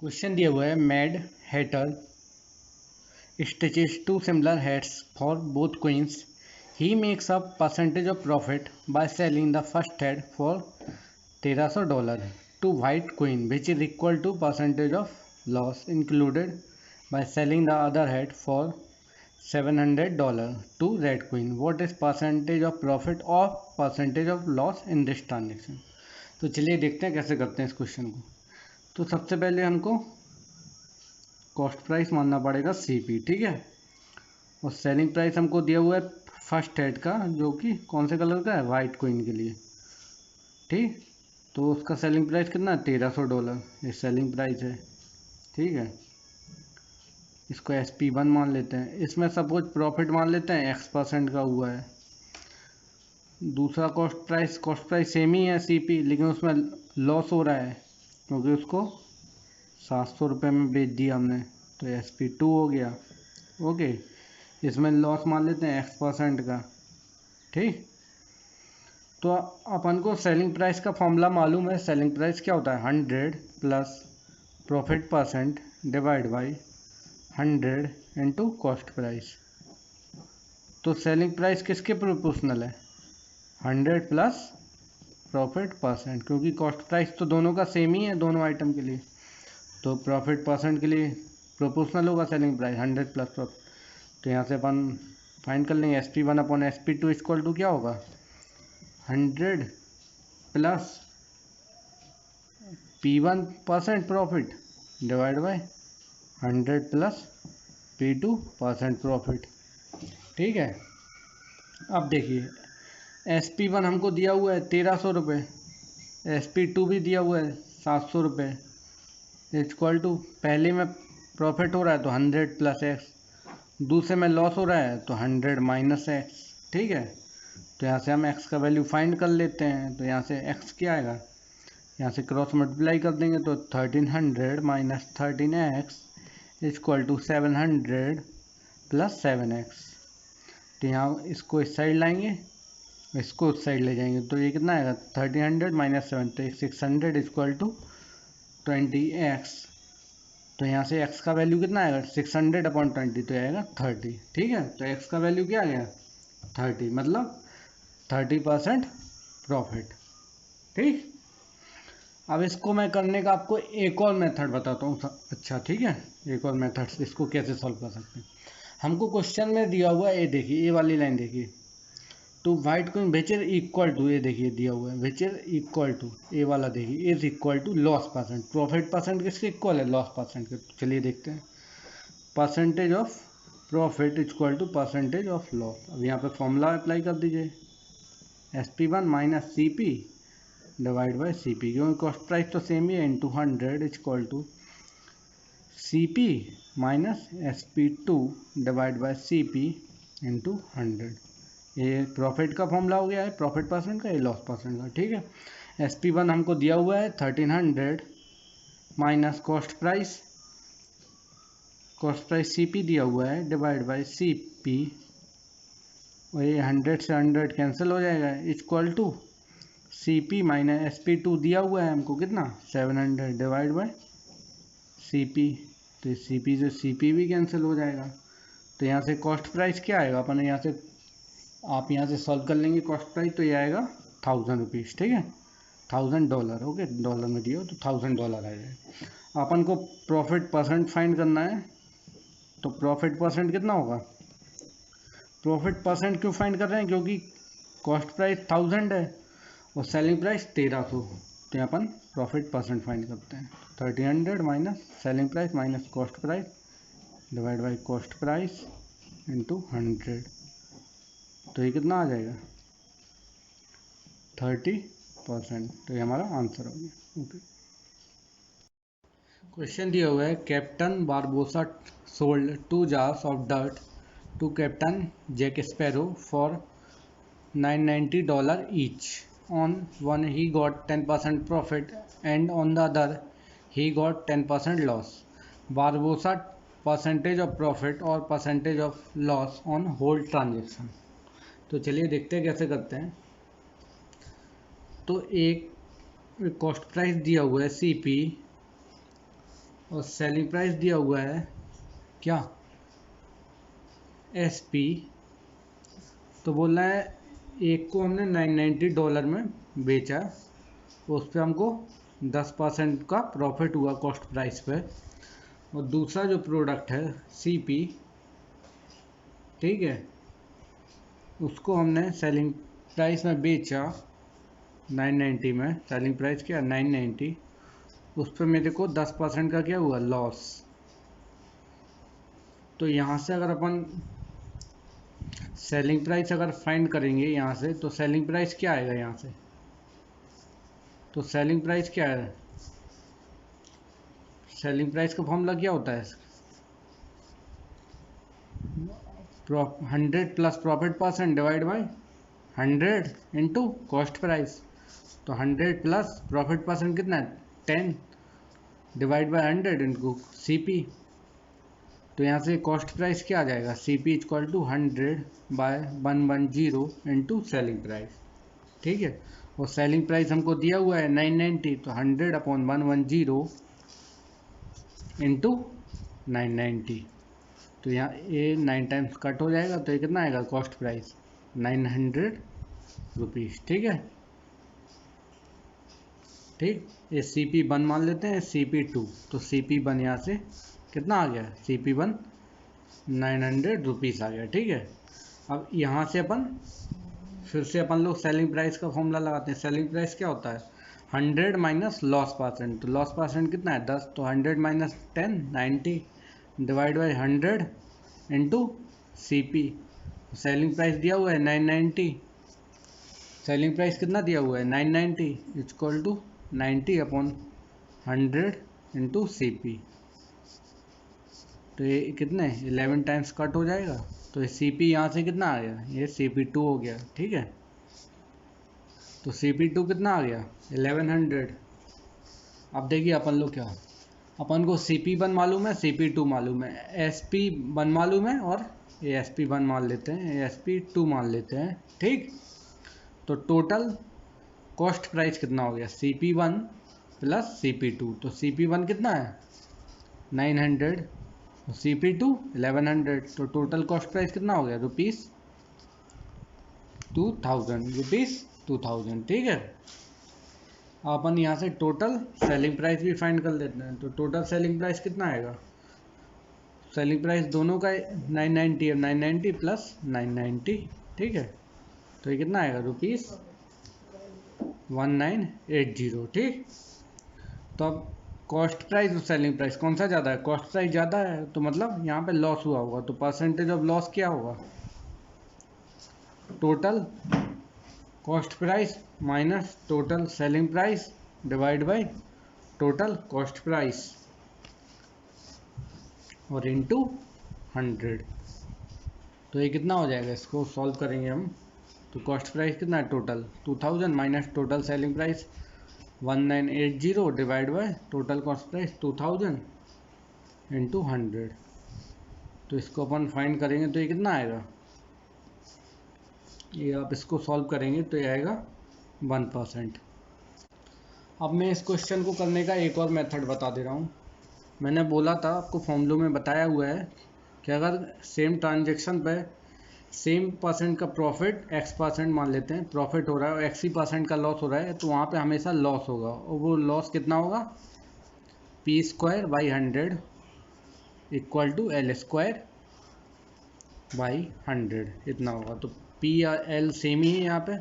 Question दिया हुआ है mad hatter stitches two similar hats for both queens. He makes a percentage of profit by selling the first hat for $1300 to white queen, which is equal to percentage of loss included by selling the other hat for $700 to red queen. What is percentage of profit or percentage of loss in this transaction? तो चलिए देखते हैं कैसे करते हैं इस question को। तो सबसे पहले हमको कॉस्ट प्राइस मानना पड़ेगा सीपी, ठीक है। और सेलिंग प्राइस हमको दिया हुआ है फर्स्ट हेड का, जो कि कौन से कलर का है, वाइट क्वीन के लिए, ठीक। तो उसका सेलिंग प्राइस कितना है, $1300, ये सेलिंग प्राइस है, ठीक है। इसको SP1 मान लेते हैं। इसमें सपोज प्रॉफिट मान लेते हैं X% का हुआ है। दूसरा कॉस्ट प्राइस सेम ही है सीपी, लेकिन उसमें लॉस हो रहा है क्योंकि उसको 700 रुपये में बेच दिया हमने, तो SP2 हो गया। ओके, इसमें लॉस मान लेते हैं X% का, ठीक। तो अपन को सेलिंग प्राइस का फॉर्मूला मालूम है। सेलिंग प्राइस क्या होता है, 100 plus profit percent divide by 100 into cost price. तो सेलिंग प्राइस किसके प्रोपोर्शनल है, 100 प्लस प्रॉफिट परसेंट, क्योंकि कॉस्ट प्राइस तो दोनों का सेम ही है दोनों आइटम के लिए। तो प्रॉफिट परसेंट के लिए प्रोपोर्शनल होगा सेलिंग प्राइस 100 प्लस प्रॉफिट। तो यहाँ से अपन फाइंड कर लेंगे SP1 upon SP2 equal to क्या होगा, 100 plus P1% profit divide by 100 plus P2% profit, ठीक है। अब देखिए SP1 हमको दिया हुआ है 1300 रुपये, SP2 भी दिया हुआ है 700 रुपये, इक्वल टू पहले में प्रॉफिट हो रहा है तो 100 प्लस X, दूसरे में लॉस हो रहा है तो 100 माइनस X, ठीक है। तो यहाँ से हम X का वैल्यू फाइंड कर लेते हैं। तो यहाँ से X क्या आएगा, यहाँ से क्रॉस मल्टीप्लाई कर देंगे तो 1300 minus 13X equal to 700 plus 7X। तो यहाँ इसको इस साइड लाएंगे, इसको उस साइड ले जाएंगे, तो ये कितना आएगा 1300 माइनस 7, तो 600 इक्वल टू 20X। तो यहाँ से X का वैल्यू कितना आएगा, 600 अपॉन 20, तो आएगा 30, ठीक है। तो X का वैल्यू क्या आ गया, 30, मतलब 30% प्रॉफिट, ठीक। अब इसको मैं करने का आपको एक और मेथड बताता हूँ, अच्छा ठीक है। एक और मेथड से इसको कैसे सॉल्व कर सकते हैं। हमको क्वेश्चन में दिया हुआ है, ये देखिए, ये वाली लाइन देखिए, two white queen which is equal to, ये देखिए दिया हुआ है विच इज इक्वल टू, ये वाला देखिए, is equal to loss percent. Profit percent किसके इक्वल है, लॉस परसेंट के। चलिए देखते हैं, percentage of profit equal to percentage of loss. अब यहाँ पे फॉर्मूला अप्लाई कर दीजिए, SP1 minus CP divide by CP, क्योंकि कॉस्ट प्राइस तो सेम ही है, into 100 equal to CP minus SP2 divide by CP into 100। ये प्रॉफिट का फॉर्मूला हो गया है, प्रॉफिट परसेंट का, ये लॉस परसेंट का, ठीक है। SP1 हमको दिया हुआ है 1300 माइनस कॉस्ट प्राइस CP दिया हुआ है डिवाइड बाई CP, और ये 100 से 100 कैंसिल हो जाएगा, equal to CP minus SP2 दिया हुआ है हमको कितना, 700 डिवाइड बाई CP, तो CP से CP भी कैंसिल हो जाएगा। तो यहाँ से कॉस्ट प्राइस क्या आएगा, अपन यहाँ से आप यहाँ से सॉल्व कर लेंगे कॉस्ट प्राइस, तो ये आएगा 1000 रुपीज़, ठीक है, $1000, ओके, डॉलर में दिया हो तो $1000 आ जाएगा। अपन को प्रॉफिट परसेंट फाइंड करना है, तो प्रॉफिट परसेंट कितना होगा, प्रॉफिट परसेंट क्यों फाइंड कर रहे हैं, क्योंकि कॉस्ट प्राइस 1000 है और सेलिंग प्राइस 1300, तो यहाँ अपन प्रॉफिट परसेंट फाइंड करते हैं। 1300 minus selling price minus cost price divide by cost price into 100, तो ये कितना आ जाएगा, 30%। तो ये हमारा आंसर हो गया, ओके। क्वेश्चन दिया हुआ है, captain Barbossa sold 2 jars of dirt to captain Jack Sparrow for $990 each. On one he got 10% profit and on the other he got 10% loss. Barbosa percentage of profit और percentage of loss on whole transaction। तो चलिए देखते हैं कैसे करते हैं। तो एक कॉस्ट प्राइस दिया हुआ है CP और सेलिंग प्राइस दिया हुआ है क्या, SP। तो बोल रहा है एक को हमने $990 में बेचा, उस पर हमको 10% का प्रॉफिट हुआ कॉस्ट प्राइस पे। और दूसरा जो प्रोडक्ट है CP, ठीक है, उसको हमने सेलिंग प्राइस में बेचा 990 में, सेलिंग प्राइस क्या 990, उस पर मेरे को 10% का क्या हुआ, लॉस। तो यहाँ से अगर अपन सेलिंग प्राइस अगर फाइंड करेंगे यहाँ से, तो सेलिंग प्राइस क्या आएगा यहाँ से, तो सेलिंग प्राइस क्या है, सेलिंग प्राइस का फॉर्मूला क्या होता है, 100 plus profit percent divide by 100 into cost price. तो 100 प्लस प्रॉफिट परसेंट कितना है 10 डिवाइड बाय 100 इंटू CP। तो यहाँ से कॉस्ट प्राइस क्या आ जाएगा, CP equal to 100 by 110 into selling price, ठीक है। और सेलिंग प्राइस हमको दिया हुआ है 990, तो 100 अपॉन 110 इंटू 990। तो यहाँ ये 9 टाइम्स कट हो जाएगा, तो ये कितना आएगा कॉस्ट प्राइस 900 रुपीज़, ठीक है। ठीक, ये CP1 मान लेते हैं, CP2, तो CP1 यहाँ से कितना आ गया, CP1 900 रुपीज़ आ गया, ठीक है। अब यहाँ से अपन फिर से अपन लोग सेलिंग प्राइस का फॉर्मूला लगाते हैं। सेलिंग प्राइस क्या होता है 100 माइनस लॉस परसेंट, तो लॉस परसेंट कितना है 10, तो 100 minus 10 90 divide by 100 into CP। Selling price दिया हुआ है 990, सेलिंग प्राइस कितना दिया हुआ है 990 equal to 90 upon 100 into CP। तो ये कितने 11 टाइम्स कट हो जाएगा, तो ये CP यहाँ से कितना आ गया, ये CP2 हो गया, ठीक है। तो CP2 कितना आ गया 1100। अब देखिए अपन लोग क्या, अपन को CP1 मालूम है, CP2 मालूम है, SP1 मालूम है, और ये SP1 मान लेते हैं, ये SP2 मान लेते हैं, ठीक। तो टोटल कॉस्ट प्राइस कितना हो गया CP1 प्लस CP2। तो CP1 कितना है 900, CP2 1100, तो टोटल कॉस्ट प्राइस कितना हो गया रुपीज़ 2000, ठीक है। अपन यहाँ से टोटल सेलिंग प्राइस भी फाइंड कर लेते हैं। तो टोटल सेलिंग प्राइस कितना आएगा, सेलिंग प्राइस दोनों का 990 है, 990 प्लस 990, ठीक है। तो ये कितना आएगा रुपीज़ 1980, ठीक। तो अब कॉस्ट प्राइस और सेलिंग प्राइस कौन सा ज़्यादा है, कॉस्ट प्राइस ज़्यादा है, तो मतलब यहाँ पे लॉस हुआ होगा, तो परसेंटेज ऑफ लॉस क्या होगा, total cost price minus total selling price divide by total cost price और इनटू 100। तो ये कितना हो जाएगा, इसको सॉल्व करेंगे हम। तो कॉस्ट प्राइस कितना है total 2000 minus total selling price 1980 divide by total cost price 2000 into 100। तो इसको अपन फाइंड करेंगे, तो ये कितना आएगा, ये आप इसको सॉल्व करेंगे तो ये आएगा 1%। अब मैं इस क्वेश्चन को करने का एक और मेथड बता दे रहा हूँ। मैंने बोला था आपको, फॉर्मूलों में बताया हुआ है कि अगर सेम ट्रांजेक्शन पे सेम परसेंट का प्रॉफिट X% मान लेते हैं, प्रॉफिट हो रहा है और X% का लॉस हो रहा है, तो वहाँ पे हमेशा लॉस होगा, और वो लॉस कितना होगा P²/100 equal to L² by 100 इतना होगा। तो P या L सेम ही है यहाँ पे,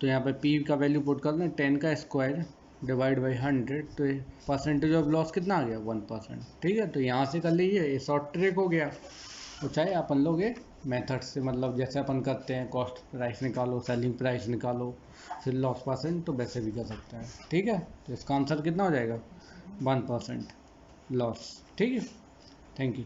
तो यहाँ पे P का वैल्यू पुट कर दें 10 का स्क्वायर डिवाइड बाई 100, तो परसेंटेज ऑफ लॉस कितना आ गया 1%, ठीक है। तो यहाँ से कर लीजिए, ये शॉर्ट ट्रिक हो गया। तो चाहे अपन लोग ये मेथड से, मतलब जैसे अपन करते हैं कॉस्ट प्राइस निकालो, सेलिंग प्राइस निकालो, फिर लॉस परसेंट, तो वैसे भी कर सकते हैं, ठीक है। तो इसका आंसर कितना हो जाएगा 1% लॉस, ठीक है। Thank you.